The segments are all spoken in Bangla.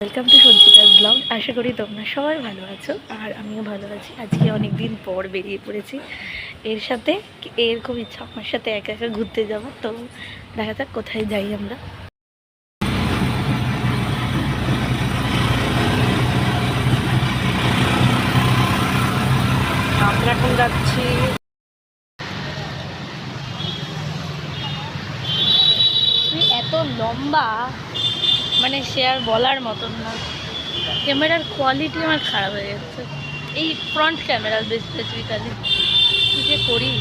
Welcome to Sanchita's blog. আশা করি তোমরা সবাই ভালো আছো আর আমিও ভালো আছি। আজকে অনেক দিন পর বেরিয়ে পড়েছি এর সাথে। এর খুব ইচ্ছা আমার সাথে একা একা ঘুরতে যাবো, তো দেখা যাক কোথায় যাই আমরা। আমরা এখন যাচ্ছি এত লম্বা, মানে সে আর বলার মতন না। ক্যামেরার কোয়ালিটি আমার খারাপ হয়ে যাচ্ছে, এই ফ্রন্ট ক্যামেরা স্পেসিফিক্যালি। কী যে করি,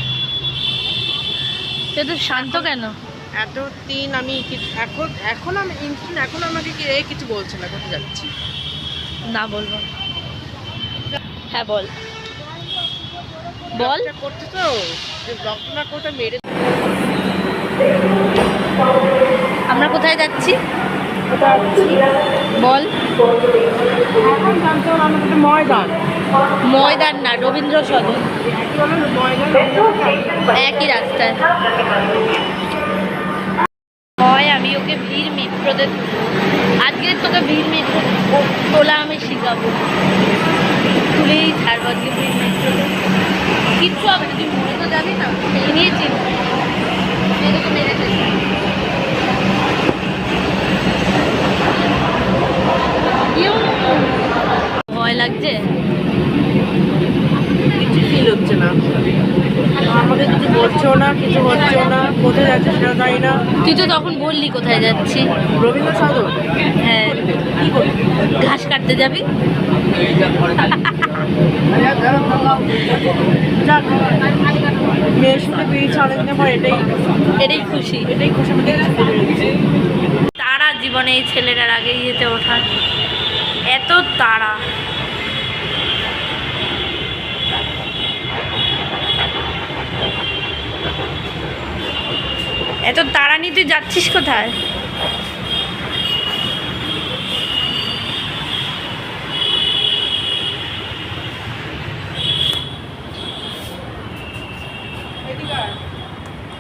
সে তো শান্ত কেন এত দিন আমি এখন এখন আমি ইনস্ট্যান্ট এখন আমাকে কিছু বলছে না, কোথায় যাচ্ছি না বলবো। হ্যাঁ বল বল। করতে তো যে ব্লগটা না করতে মেরে। আমরা কোথায় যাচ্ছি বল। এখন জানতে হলো আমার একটা ময়দান। ময়দান না, রবীন্দ্র সদন, একই রাস্তায়। হয় আমি ওকে ভিড় মেট্রোতে তুলবো, আজকে তোকে ভিড় মেট্রো তোলা আমি শিখাবো। তুলেই ছাড়বো আজকে ভিড় মেট্রোতে। কিচ্ছু হবে না, তুই মনে তো যাবি না, এই নিয়ে চিন্তা। মেরেছে ভয় লাগছে, কিছু ফিল হচ্ছে না, আমাকে কিছু বলছেও না, কিছু হচ্ছেও না। কোথায় যাচ্ছে সেটা জানি না। তুই তো তখন বললি কোথায় যাচ্ছি। রবীন্দ্র সদন। হ্যাঁ, কি করবি? ঘাস কাটতে যাবি। যাক, মেয়ের সাথে পেয়েছি অনেকদিন পর, এটাই খুশি। এটাই খুশি আমাকে পেরেছি। তারা জীবনে এই ছেলেটার আগেই যেতে ওঠার এত তাড়া। এত তাড়া নিয়ে তুই যাচ্ছিস কোথায়?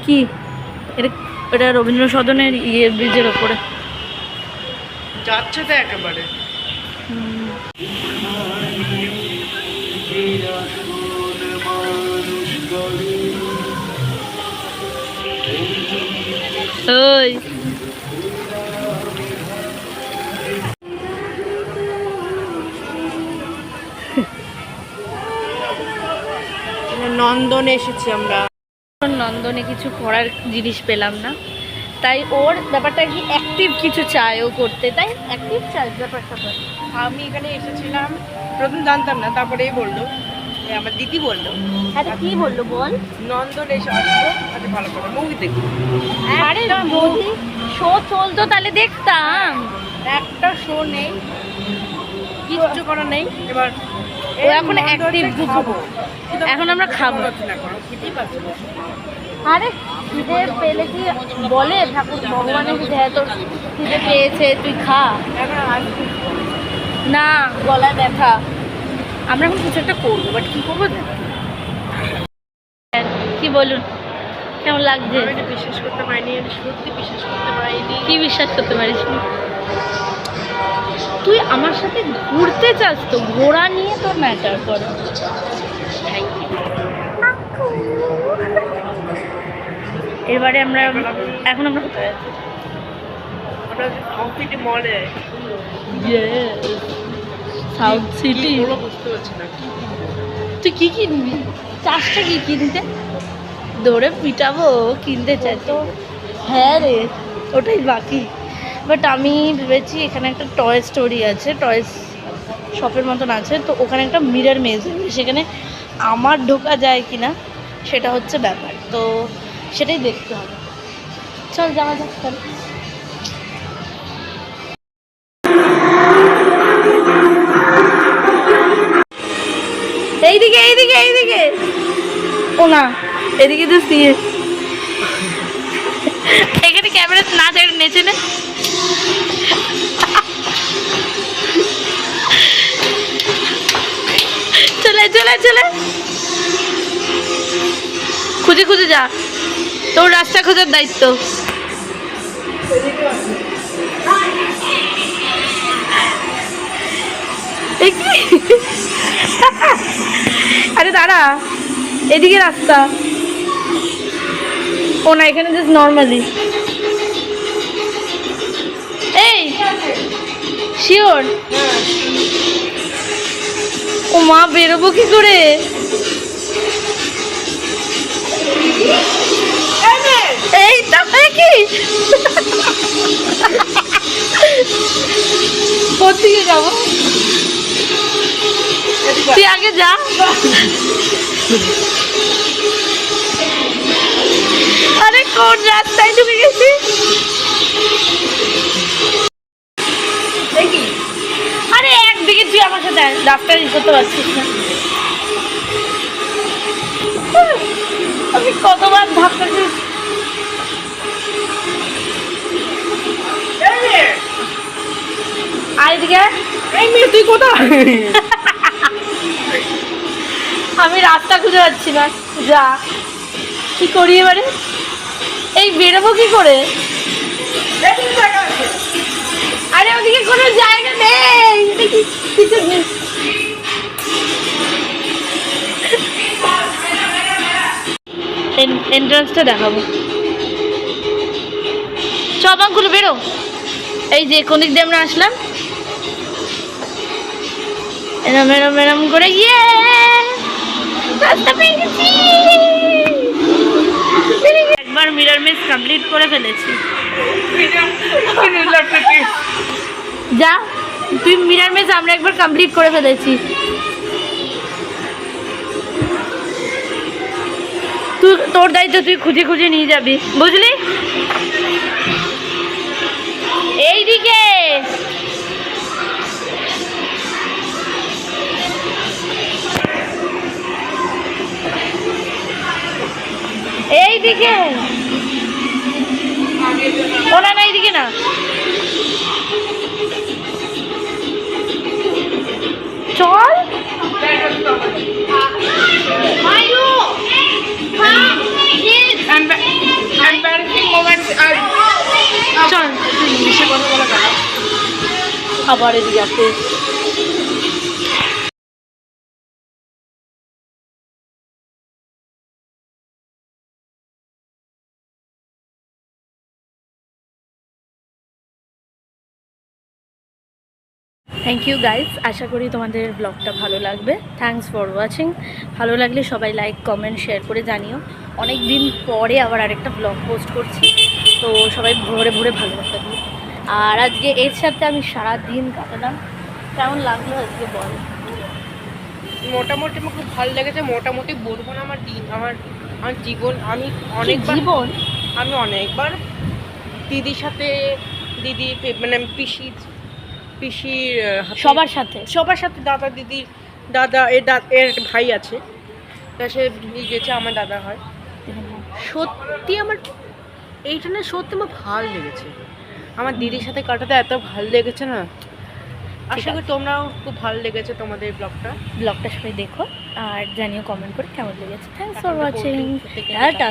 কি এটা? এটা রবীন্দ্র সদনের ব্রিজের ওপরে যাচ্ছে তো একেবারে। ওই নন্দনে এসেছি আমরা। নন্দনে কিছু করার জিনিস পেলাম না, তাই ওর ব্যাপারটা কি অ্যাক্টিভ কিছু চায় ও করতে, তাই অ্যাক্টিভ চায় ব্যাপারটা। আমি এখানে এসেছিলাম, প্রথম জানতাম না, তারপরেই বললো, আমার দিদি বললো। আরে কি বললো বল? নন্দন এসে আসবো, আচ্ছা ভালো করে মুভি দেখি। আরে যদি শো চলতো তাহলে দেখতাম। একটা শো নেই, কিচ্ছু করা নেই। এবার ও এখন অ্যাক্টিভ খাবো, এখন আমরা খাবো। খেতেই পারছি না। আরে খিদে পেলে কি বলে ঠাকুর ভগবানের কি দেয় তোর খিদে পেয়েছে তুই খা? এখন আসবি না, গলায় ব্যথা। আমরা এখন কিছু একটা করবো, বাট কি করবো কি বলুন, কেমন লাগছে? আমি এটা বিশ্বাস করতে পারিনি, সত্যি বিশ্বাস করতে পারিনি। কি বিশ্বাস করতে পারিস? তুই আমার সাথে ঘুরতে চাস তো, ঘোরা নিয়ে তোর ম্যাটার করে। এবারে আমরা এখন আমরা কোথায় আছি? আমরা সাউথ সিটি মলে। South city. বুঝতে পারছি না তুই কি কিনবি? চাষটা কি কিনতে? দৌড়ে পিটাবো কিনতে চাই তো। হ্যাঁ রে, ওটাই বাকি। বাট আমি ভেবেছি এখানে একটা টয় স্টোরি আছে, টয়েস শপের মতন আছে, তো ওখানে একটা মিরর মেজ, সেখানে আমার ঢোকা যায় কি না সেটা হচ্ছে ব্যাপার, তো সেটাই দেখতে হবে। চল যাওয়া যাক তাহলে। এইদিকে এইদিকে এইদিকে, ও না এদিকে তো দিয়ে এখানে ক্যামেরা না চাই নেচে নে। চলে চলে চলে, খুঁজে খুঁজে যা, তোর রাস্তা খোঁজার দায়িত্ব। আরে দাঁড়া, এদিকে রাস্তা। ও না, এখানে জাস্ট নর্মালি। এই শিওর? ও মা, বেরোবো কি করে? এই তারপরে কি কোথেকে যাবো? তুই আগে যা। আরে কোন রাস্তায় ঢুকে গেছি? আরে একদিকে তুই আমার সাথে রাস্তা ই করতে পারছিস না। আমি কতবার ধাক্কা খেয়েছি। আর এদিকে এই মেয়ে তুই কোথায়? আমি রাস্তা খুঁজে পাচ্ছি না। যা, কি করি এবারে? এই বেরোবো কি করে? আরে ওদিকে কোনো জায়গা নেই, কিছু নেই। এন্ট্রান্সটা দেখাবো। সব আঙ্গুলো বেরো। এই যে কোন দিক দিয়ে আমরা আসলাম, এরম এরম এরম করে ইয়ে রাস্তা পেয়ে গেছি। একবার মিরর মেজ কমপ্লিট করে ফেলেছি। যা, তুই মিরর মেজ, আমরা একবার কমপ্লিট করে ফেলেছি। তুই তোর দায়িত্ব, তুই খুঁজে খুঁজে নিয়ে যাবি, বুঝলি? এইদিকে এইদিকে, ও না না, এইদিকে না। চল চল, আবার এদিকে আসতে। থ্যাংক ইউ গাইজ, আশা করি তোমাদের ব্লগটা ভালো লাগবে। Thanks for watching. ভালো লাগলে সবাই লাইক কমেন্ট শেয়ার করে জানিও। অনেক দিন পরে আবার আরেকটা ব্লগ পোস্ট করছি, তো সবাই ভোরে ভোরে ভালোবাসা দিই। আর আজকে এর সাথে আমি সারা দিন কাটালাম। কেমন লাগলো আজকে বল? মোটামুটি আমার খুব ভালো লেগেছে। মোটামুটি বলবো না, আমার দিন, আমার জীবন, আমি জীবন আমি অনেকবার দিদির সাথে, দিদি মানে পিসির সবার সাথে দাদা, দিদি, দাদা এর ভাই আছে, তা সে নিয়ে গেছে, আমার দাদা হয়। সত্যি আমার এইটা না, সত্যি আমার ভালো লেগেছে। আমার দিদির সাথে কাটাতে এত ভালো লেগেছে না। আশা করি তোমরাও খুব ভালো লেগেছে তোমাদের ব্লগটা সবাই দেখো আর জানিও কমেন্ট করে কেমন লেগেছে। Thanks for watching. টাটা।